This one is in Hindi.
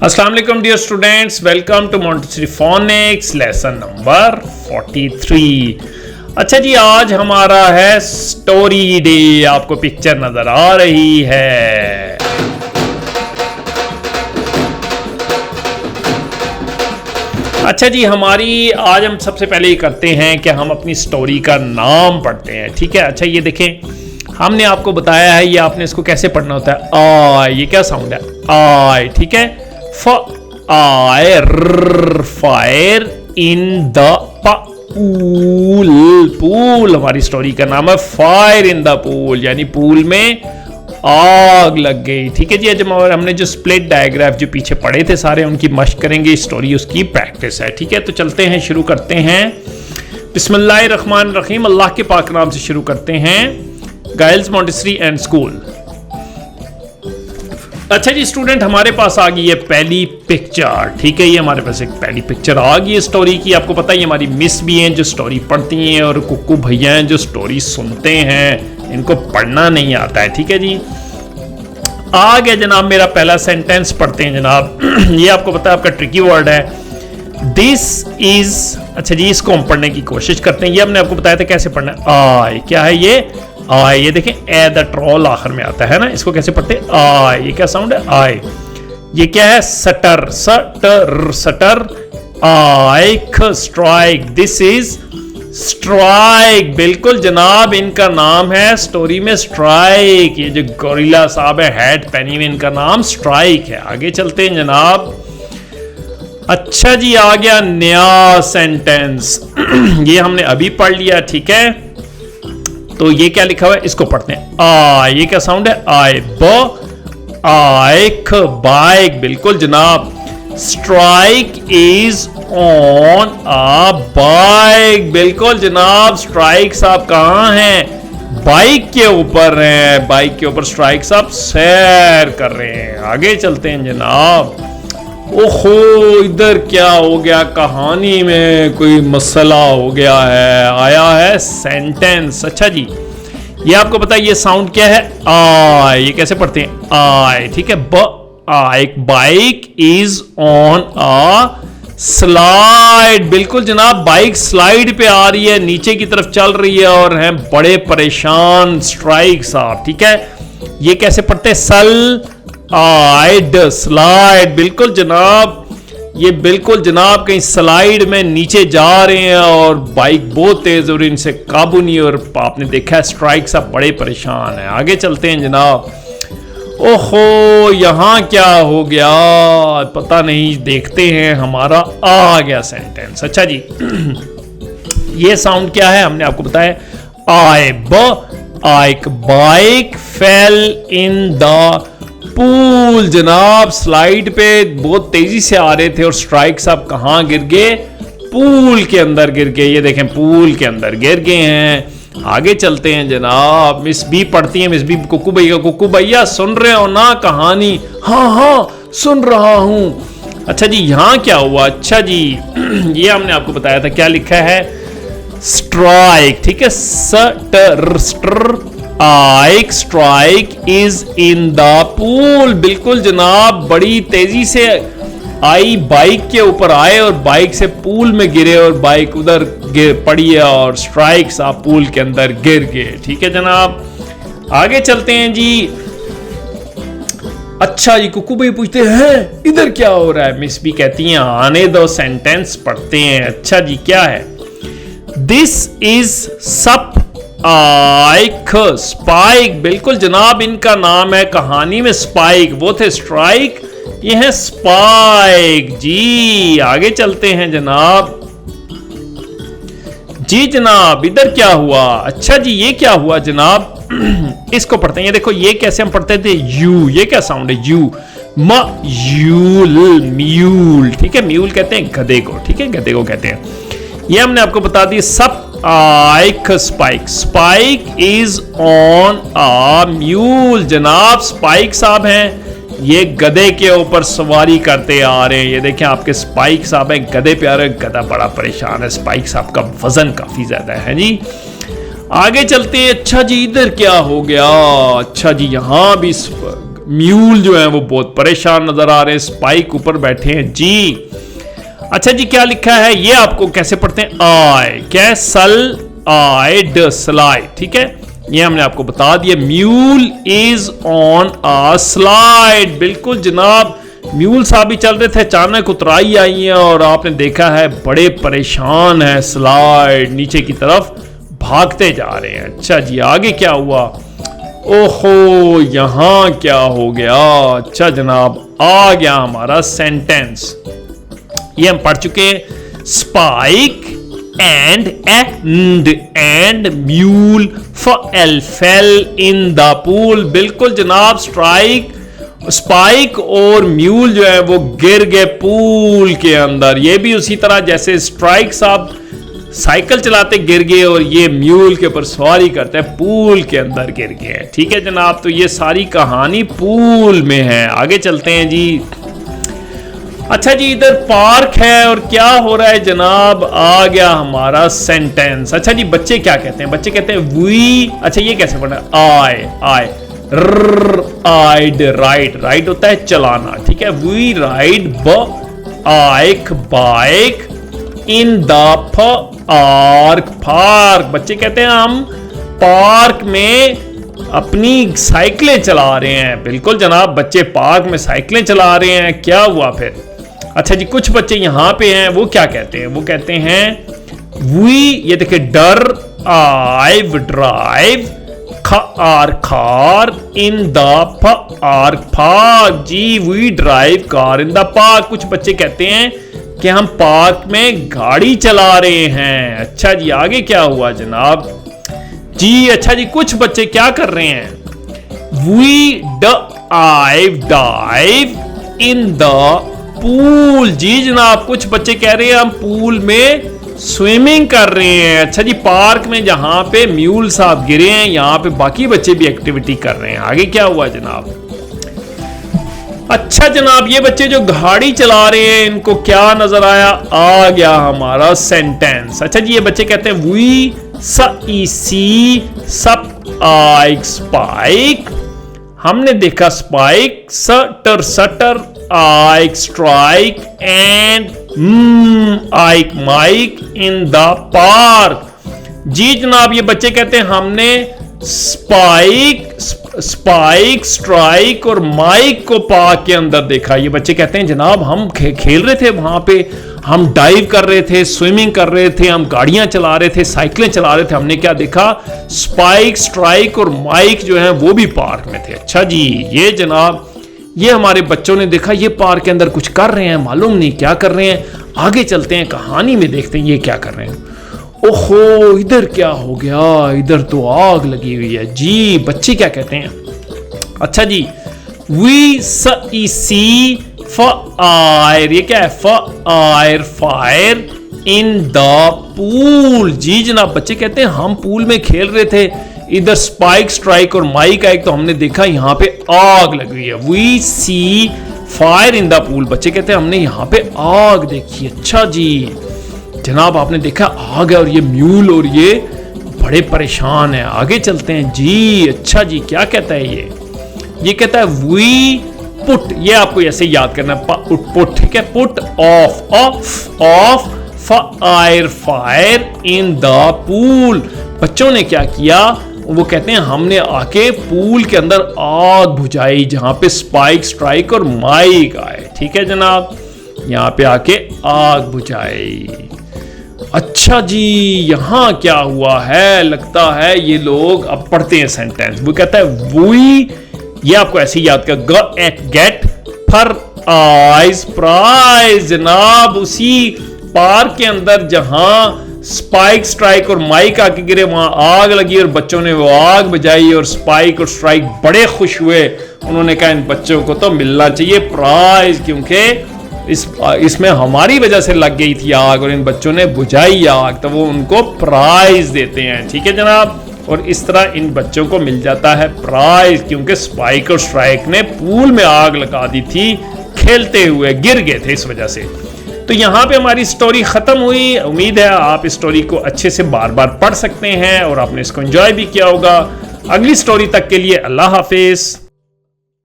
अस्सलाम वालेकुम dear students, welcome to Montessori phonics lesson number 43। अच्छा जी, आज हमारा है स्टोरी डे। आपको पिक्चर नजर आ रही है। अच्छा जी, हमारी आज हम सबसे पहले ये करते हैं कि हम अपनी स्टोरी का नाम पढ़ते हैं। ठीक है। अच्छा ये देखें, हमने आपको बताया है ये आपने इसको कैसे पढ़ना होता है। आई, ये क्या साउंड है? आई। ठीक है। Fire in the pool. Pool हमारी स्टोरी का नाम है। फायर इन द पूल यानी पूल में आग लग गई। ठीक है जी। जब हमने जो स्प्लिट डायग्राफ जो पीछे पढ़े थे सारे उनकी मश्क करेंगे। स्टोरी उसकी प्रैक्टिस है। ठीक है, तो चलते हैं, शुरू करते हैं। बिस्मिल्लाहिर्रहमानिर्रहीम, अल्लाह के पाक नाम से शुरू करते हैं। Giles Montessori and school. अच्छा जी स्टूडेंट, हमारे पास आ गई है पहली पिक्चर। ठीक है, ये हमारे पास एक पहली पिक्चर आ गई है स्टोरी की। आपको पता है ये हमारी मिस भी हैं जो स्टोरी पढ़ती हैं, और कुक्कू भैया हैं जो स्टोरी सुनते हैं, इनको पढ़ना नहीं आता है। ठीक है जी, आ गया जनाब मेरा पहला सेंटेंस। पढ़ते हैं जनाब। ये आपको पता है आपका ट्रिकी वर्ड है, दिस इज। अच्छा जी, इसको हम पढ़ने की कोशिश करते हैं। ये हमने आपको बताया था कैसे पढ़ना है। आई, क्या है ये? आई। ये देखें, ए द ट्रॉल आखिर में आता है ना, इसको कैसे पढ़ते हैं? आई। ये क्या साउंड है? आई। ये क्या है? सटर। Shutter shutter. आइक स्ट्राइक, दिस इज स्ट्राइक। बिल्कुल जनाब, इनका नाम है स्टोरी में स्ट्राइक। ये जो गोरिल्ला साहब है हैट पहनी हुई, इनका नाम स्ट्राइक है। आगे चलते हैं जनाब। अच्छा जी, आ गया नया सेंटेंस। ये हमने अभी पढ़ लिया। ठीक है, तो ये क्या लिखा हुआ है इसको पढ़ते हैं। आ, ये क्या साउंड है? आई। ब आइक, बाइक। बिल्कुल जनाब, strike is on a bike. बिल्कुल जनाब, स्ट्राइक साहब कहाँ हैं? बाइक के ऊपर हैं। बाइक के ऊपर स्ट्राइक साहब सैर कर रहे हैं। आगे चलते हैं जनाब। ओहो, इधर क्या हो गया? कहानी में कोई मसला हो गया है। आया है सेंटेंस। अच्छा जी, ये आपको पता है ये साउंड क्या है? आई। ये कैसे पढ़ते हैं? आई। ठीक है। ब एक bike is on a slide. बिल्कुल जनाब, बाइक स्लाइड पे आ रही है, नीचे की तरफ चल रही है, और हैं बड़े परेशान स्ट्राइक साहब। ठीक है, ये कैसे पढ़ते हैं? सल आइड, स्लाइड। बिल्कुल जनाब, ये बिल्कुल जनाब कहीं स्लाइड में नीचे जा रहे हैं, और बाइक बहुत तेज और इनसे काबू नहीं, और आपने देखा है स्ट्राइक साहब बड़े परेशान है। आगे चलते हैं जनाब। ओहो, यहां क्या हो गया पता नहीं, देखते हैं। हमारा आ गया सेंटेंस। अच्छा जी, ये साउंड क्या है? हमने आपको बताया आई। ब आइक bike fail in the pool. जनाब, स्लाइड पे बहुत तेजी से आ रहे थे, और स्ट्राइक साहब कहां गिर गए? पूल के अंदर गिर गए। ये देखें, पूल के अंदर गिर गए हैं। आगे चलते हैं जनाब। मिस बी पढ़ती हैं। मिस बी, कुक्कू भैया, कुक्कू भैया सुन रहे हो ना कहानी? हाँ हाँ सुन रहा हूं। अच्छा जी, यहां क्या हुआ? अच्छा जी, ये हमने आपको बताया था। क्या लिखा है? स्ट्राइक। ठीक है, सटर स्टर आइक, strike is in the pool. बिल्कुल जनाब, बड़ी तेजी से आई, बाइक के ऊपर आए और बाइक से पूल में गिरे, और बाइक उधर गिर पड़ी है, और स्ट्राइक साहब पूल के अंदर गिर गए। ठीक है जनाब, आगे चलते हैं जी। अच्छा जी, कुक्कू भाई पूछते हैं इधर क्या हो रहा है? मिस भी कहती हैं आने दो, सेंटेंस पढ़ते हैं। अच्छा जी, क्या है? दिस इज सप आइक स्पाइक। बिल्कुल जनाब, इनका नाम है कहानी में स्पाइक। वो थे स्ट्राइक, ये है स्पाइक। जी आगे चलते हैं जनाब। जी जनाब, इधर क्या हुआ? अच्छा जी, ये क्या हुआ जनाब? इसको पढ़ते हैं। ये देखो, ये कैसे हम पढ़ते थे? यू। ये क्या साउंड है? यू। म यूल, म्यूल। ठीक है, म्यूल कहते हैं गधे को। ठीक है, गधे को कहते हैं। ये हमने आपको बता दी। सब आइक spike, spike is on a mule. जनाब, स्पाइक साहब हैं, ये गधे के ऊपर सवारी करते आ रहे हैं। ये देखें, आपके स्पाइक साहब हैं, गधे पे आ रहे हैं। गधा बड़ा परेशान है, स्पाइक साहब का वजन काफी ज्यादा है जी। आगे चलते हैं। अच्छा जी, इधर क्या हो गया? अच्छा जी, यहां भी म्यूल जो है वो बहुत परेशान नजर आ रहे हैं, स्पाइक ऊपर बैठे हैं जी। अच्छा जी, क्या लिखा है ये आपको कैसे पढ़ते हैं? आई, क्या सल आइड, स्लाइड, ठीक है, ये हमने आपको बता दिया। Mule is on a slide, बिल्कुल जनाब, म्यूल साहब भी चल रहे थे, अचानक उतराई आई है और आपने देखा है बड़े परेशान है, स्लाइड नीचे की तरफ भागते जा रहे हैं। अच्छा जी, आगे क्या हुआ? ओहो, यहां क्या हो गया? अच्छा जनाब, आ गया हमारा सेंटेंस, ये हम पढ़ चुके हैं। Spike and mule fail in the pool, बिल्कुल जनाब, स्पाइक और म्यूल जो है वो गिर गए पूल के अंदर। ये भी उसी तरह जैसे स्ट्राइक साहब साइकिल चलाते गिर गए और ये म्यूल के ऊपर सवारी करते हैं पूल के अंदर गिर गए। ठीक है जनाब, तो ये सारी कहानी पूल में है। आगे चलते हैं जी। अच्छा जी, इधर पार्क है और क्या हो रहा है जनाब? आ गया हमारा सेंटेंस। अच्छा जी, बच्चे क्या कहते हैं? बच्चे कहते हैं वी, अच्छा ये कैसे पढ़ना है? आई आइड, राइड होता है चलाना, ठीक है। We ride bike in the park, बच्चे कहते हैं हम पार्क में अपनी साइकिलें चला रहे हैं। बिल्कुल जनाब, बच्चे पार्क में साइकिलें चला रहे हैं। क्या हुआ फिर? अच्छा जी, कुछ बच्चे यहां पे हैं, वो क्या कहते हैं? वो कहते हैं वी, ये देखिए, डर आइव drive car in the park जी, we drive car in the park. कुछ बच्चे कहते हैं कि हम पार्क में गाड़ी चला रहे हैं। अच्छा जी, आगे क्या हुआ जनाब जी? अच्छा जी, कुछ बच्चे क्या कर रहे हैं? We dive in the pool जी जनाब, कुछ बच्चे कह रहे हैं हम पूल में स्विमिंग कर रहे हैं। अच्छा जी, पार्क में जहां पे म्यूल साहब गिरे हैं, यहां पे बाकी बच्चे भी एक्टिविटी कर रहे हैं। आगे क्या हुआ जनाब? अच्छा जनाब, ये बच्चे जो गाड़ी चला रहे हैं, इनको क्या नजर आया? आ गया हमारा सेंटेंस। अच्छा जी, ये बच्चे कहते हैं वी सी स्पाइक, हमने देखा स्पाइक, सटर आइक स्ट्राइक एंड आइक माइक इन द पार्क जी जनाब। ये बच्चे कहते हैं हमने स्पाइक स्ट्राइक और माइक को पार्क के अंदर देखा। ये बच्चे कहते हैं जनाब हम खेल रहे थे वहां पे, हम डाइव कर रहे थे, स्विमिंग कर रहे थे, हम गाड़ियां चला रहे थे, साइकिलें चला रहे थे, हमने क्या देखा? स्पाइक स्ट्राइक और माइक जो है वो भी पार्क में थे। अच्छा जी, ये जनाब, ये हमारे बच्चों ने देखा ये पार्क के अंदर कुछ कर रहे हैं, मालूम नहीं क्या कर रहे हैं। आगे चलते हैं, कहानी में देखते हैं ये क्या कर रहे हैं। ओहो, इधर क्या हो गया? इधर तो आग लगी हुई है जी। बच्चे क्या कहते हैं? अच्छा जी, वी सी फायर, ये क्या है? फायर इन द पूल जी जनाब। बच्चे कहते हैं हम पूल में खेल रहे थे, इधर स्पाइक स्ट्राइक और माइक आइक, तो हमने देखा यहाँ पे आग लगी हुई है। We see fire in the pool, बच्चे कहते हैं हमने यहाँ पे आग देखी। अच्छा जी जनाब, आपने देखा आग है और ये म्यूल और ये बड़े परेशान है। आगे चलते हैं जी। अच्छा जी, क्या कहता है ये कहता है वी पुट, ये आपको ऐसे याद करना, पुट, ठीक है। Put off fire in the pool, बच्चों ने क्या किया? वो कहते हैं हमने आके पूल के अंदर आग बुझाई जहां पे स्पाइक स्ट्राइक और माइक आए। ठीक है जनाब, यहां पे आके आग बुझाई। अच्छा जी, यहां क्या हुआ है? लगता है ये लोग अब पढ़ते हैं सेंटेंस। वो कहता है वी, ये आपको ऐसे याद कर, गेट फॉर आइज प्राइज जनाब। उसी पार्क के अंदर जहां स्पाइक स्ट्राइक और माइक आके गिरे, वहां आग लगी और बच्चों ने वो आग बुझाई और स्पाइक और स्ट्राइक बड़े खुश हुए। उन्होंने कहा इन बच्चों को तो मिलना चाहिए प्राइज, क्योंकि इसमें हमारी वजह से लग गई थी आग और इन बच्चों ने बुझाई आग, तो वो उनको प्राइज देते हैं। ठीक है जनाब, और इस तरह इन बच्चों को मिल जाता है प्राइज, क्योंकि स्पाइक और स्ट्राइक ने पूल में आग लगा दी थी, खेलते हुए गिर गए थे इस वजह से। तो यहाँ पे हमारी स्टोरी खत्म हुई। उम्मीद है आप इस स्टोरी को अच्छे से बार बार पढ़ सकते हैं और आपने इसको एंजॉय भी किया होगा। अगली स्टोरी तक के लिए अल्लाह हाफिज।